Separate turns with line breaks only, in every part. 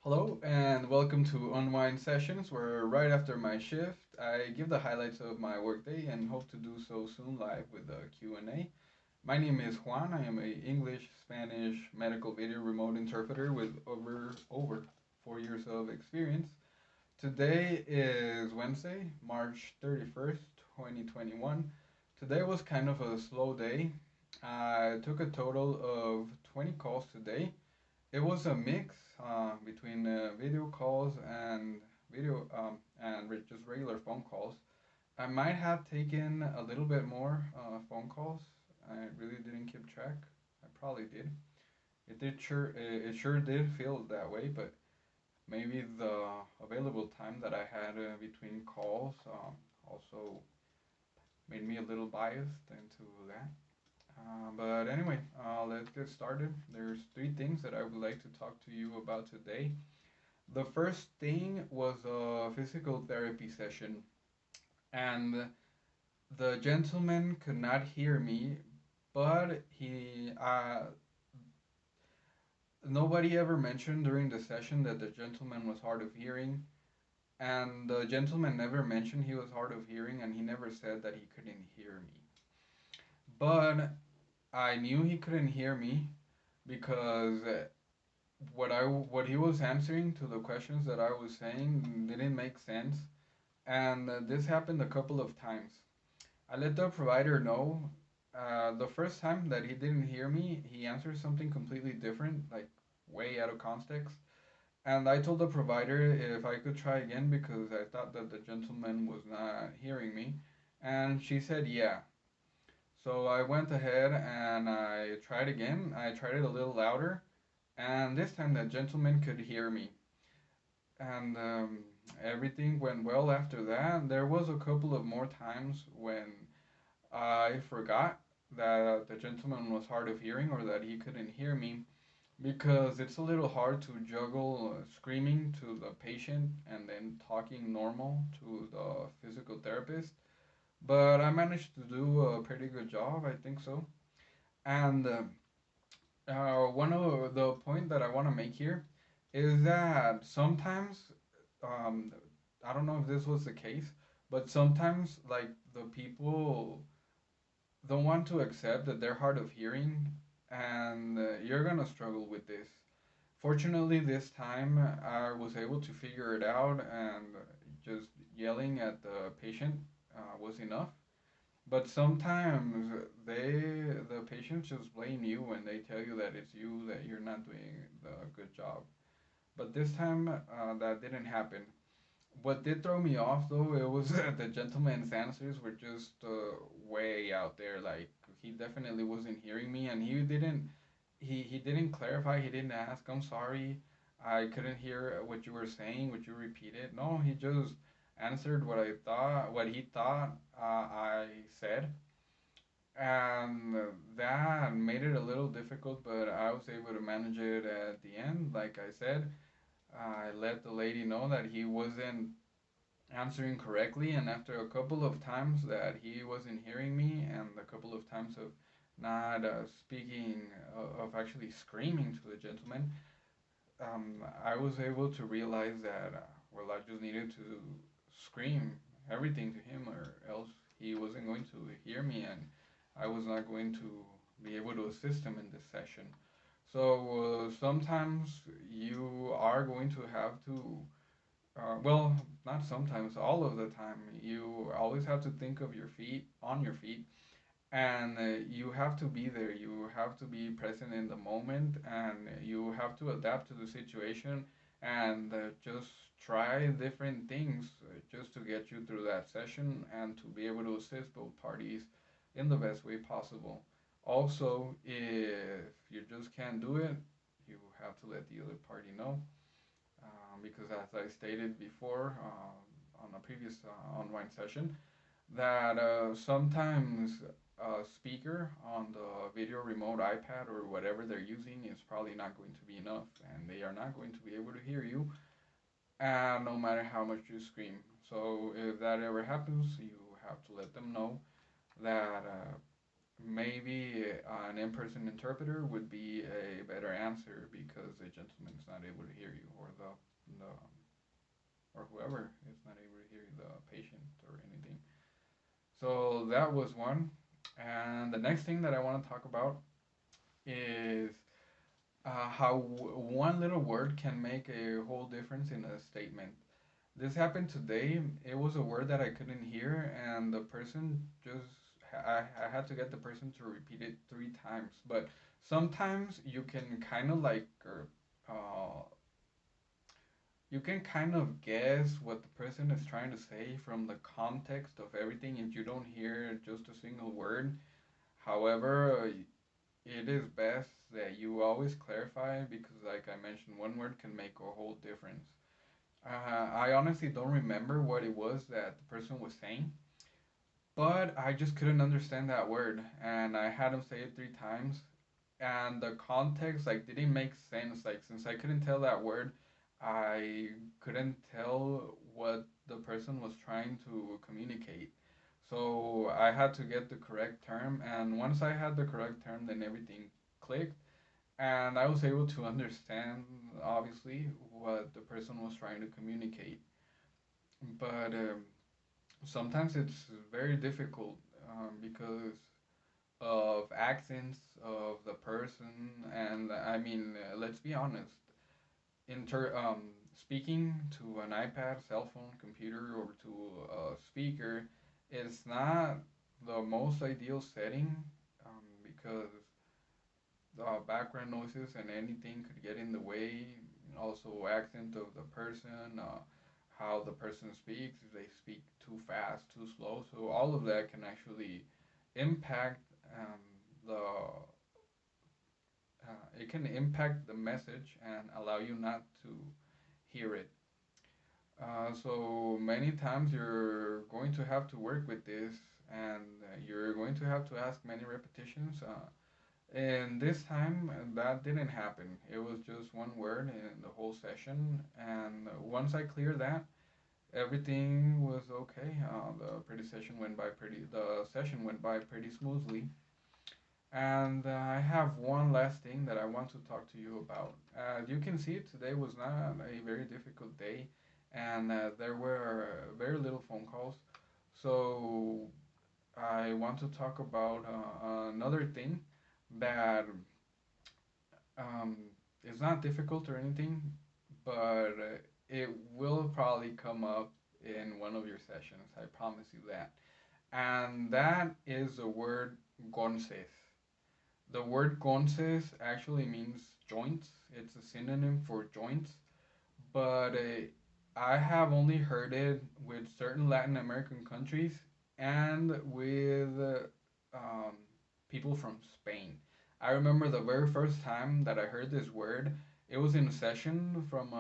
Hello and welcome to Unwind Sessions, where right after my shift, I give the highlights of my workday and hope to do so soon live with a Q&A. My name is Juan. I am a English, Spanish, medical video remote interpreter with over 4 years of experience. Today is Wednesday, March 31st, 2021. Today was kind of a slow day. I took a total of 20 calls today. It was a mix between video calls and just regular phone calls. I might have taken a little bit more phone calls. I really didn't keep track. I probably did. It sure did feel that way, but maybe the available time that I had between calls also made me a little biased into that. But anyway, let's get started. There's three things that I would like to talk to you about today. The first thing was a physical therapy session, and the gentleman could not hear me, but nobody ever mentioned during the session that the gentleman was hard of hearing, and the gentleman never mentioned he was hard of hearing, and he never said that he couldn't hear me. But I knew he couldn't hear me because what he was answering to the questions that I was saying didn't make sense, and this happened a couple of times. I let the provider know. The first time that he didn't hear me, he answered something completely different, like way out of context. And I told the provider if I could try again because I thought that the gentleman was not hearing me. And she said, yeah. So I went ahead and I tried again. I tried it a little louder. And this time that gentleman could hear me. And everything went well after that. There was a couple of more times when I forgot that the gentleman was hard of hearing or that he couldn't hear me because it's a little hard to juggle screaming to the patient and then talking normal to the physical therapist. But I managed to do a pretty good job, I think so. And one of the point that I want to make here is that sometimes, um, I don't know if this was the case, but sometimes like the people don't want to accept that they're hard of hearing, and you're gonna struggle with this. Fortunately, this time I was able to figure it out, and just yelling at the patient was enough. But sometimes the patients just blame you when they tell you that it's you that you're not doing the good job. But this time that didn't happen. What did throw me off though, it was the gentleman's answers were just way out there. Like he definitely wasn't hearing me, and he didn't clarify. He didn't ask, "I'm sorry, I couldn't hear what you were saying. Would you repeat it?" No, he just answered what he thought I said, and that made it a little difficult. But I was able to manage it at the end. Like I said, I let the lady know that he wasn't answering correctly, and after a couple of times that he wasn't hearing me and a couple of times of not speaking, of actually screaming to the gentleman, I was able to realize that well, I just needed to scream everything to him, or else he wasn't going to hear me, and I was not going to be able to assist him in this session. So sometimes you are going to have to well, not sometimes, all of the time. You always have to think of your feet, on your feet, and you have to be there. You have to be present in the moment, and you have to adapt to the situation and just try different things just to get you through that session and to be able to assist both parties in the best way possible. Also, if you just can't do it, you have to let the other party know because as I stated before on a previous online session, that sometimes a speaker on the video remote iPad or whatever they're using is probably not going to be enough, and they are not going to be able to hear you, no matter how much you scream. So if that ever happens, you have to let them know that maybe an in-person interpreter would be a better answer because the gentleman is not able to hear you, or the or whoever is not able to hear the patient or anything. So that was one. And the next thing that I want to talk about is how one little word can make a whole difference in a statement. This happened today. It was a word that I couldn't hear, and the person just, I had to get the person to repeat it 3 times. But sometimes you can kind of like, you can kind of guess what the person is trying to say from the context of everything if you don't hear just a single word. However, it is best that you always clarify because, like I mentioned, one word can make a whole difference. I honestly don't remember what it was that the person was saying, but I just couldn't understand that word, and I had him say it 3 times, and the context like didn't make sense. Like since I couldn't tell that word, I couldn't tell what the person was trying to communicate. So I had to get the correct term, and once I had the correct term, then everything clicked, and I was able to understand obviously what the person was trying to communicate. But sometimes it's very difficult because of accents of the person, and I mean, let's be honest. Speaking to an iPad, cell phone, computer, or to a speaker is not the most ideal setting because the background noises and anything could get in the way. Also, accent of the person, how the person speaks, if they speak too fast, too slow. So all of that can actually impact the it can impact the message and allow you not to hear it. So many times you're going to have to work with this, and you're going to have to ask many repetitions. And this time that didn't happen. It was just one word in the whole session, and once I cleared that, everything was okay. The session went by pretty smoothly. And I have one last thing that I want to talk to you about. As you can see, today was not a very difficult day, and there were very little phone calls. So I want to talk about another thing that um, is not difficult or anything, but it will probably come up in one of your sessions. I promise you that. And that is the word gonces. The word conces actually means joints. It's a synonym for joints, but I have only heard it with certain Latin American countries and with um, people from Spain. I remember the very first time that I heard this word. It was in a session from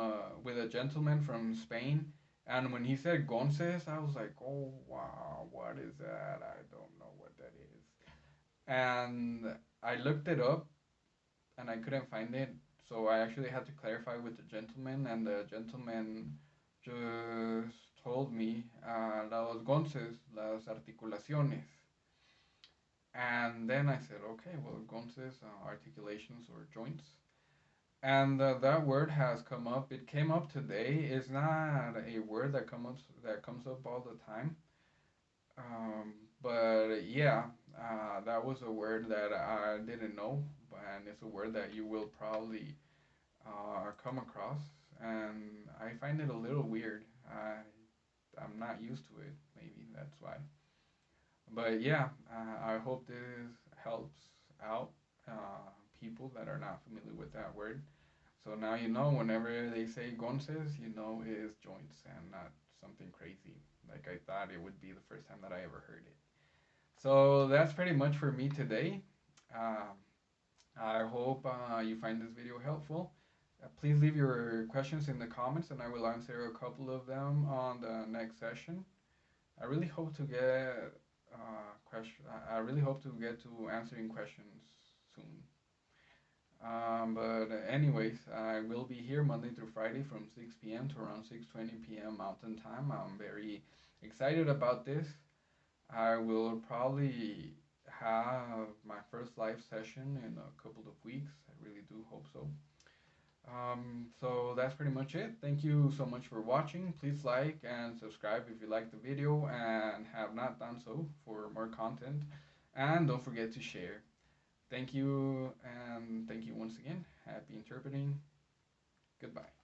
with a gentleman from Spain, and when he said "gonces," I was like, "Oh wow, what is that? I don't know what that is." And I looked it up and I couldn't find it. So I actually had to clarify with the gentleman, and the gentleman just told me los gonces, las articulaciones. And then I said, okay, well, gonces, articulations or joints. And that word has come up. It came up today. It's not a word that comes up all the time. Um, but yeah, that was a word that I didn't know, and it's a word that you will probably come across, and I find it a little weird. I'm not used to it. Maybe that's why. But yeah, I hope this helps out people that are not familiar with that word. So now you know whenever they say gonces, you know it is joints and not something crazy like I thought it would be the first time that I ever heard it. So that's pretty much for me today. Uh, I hope you find this video helpful. Please leave your questions in the comments and I will answer a couple of them on the next session. I really hope to get I really hope to get to answering questions soon. But anyways, I will be here Monday through Friday from 6 p.m. to around 6:20 p.m. Mountain Time. I'm very excited about this. I will probably have my first live session in a couple of weeks. I really do hope so. So that's pretty much it. Thank you so much for watching. Please like and subscribe if you liked the video and have not done so for more content. And don't forget to share. Thank you, and thank you once again. Happy interpreting. Goodbye.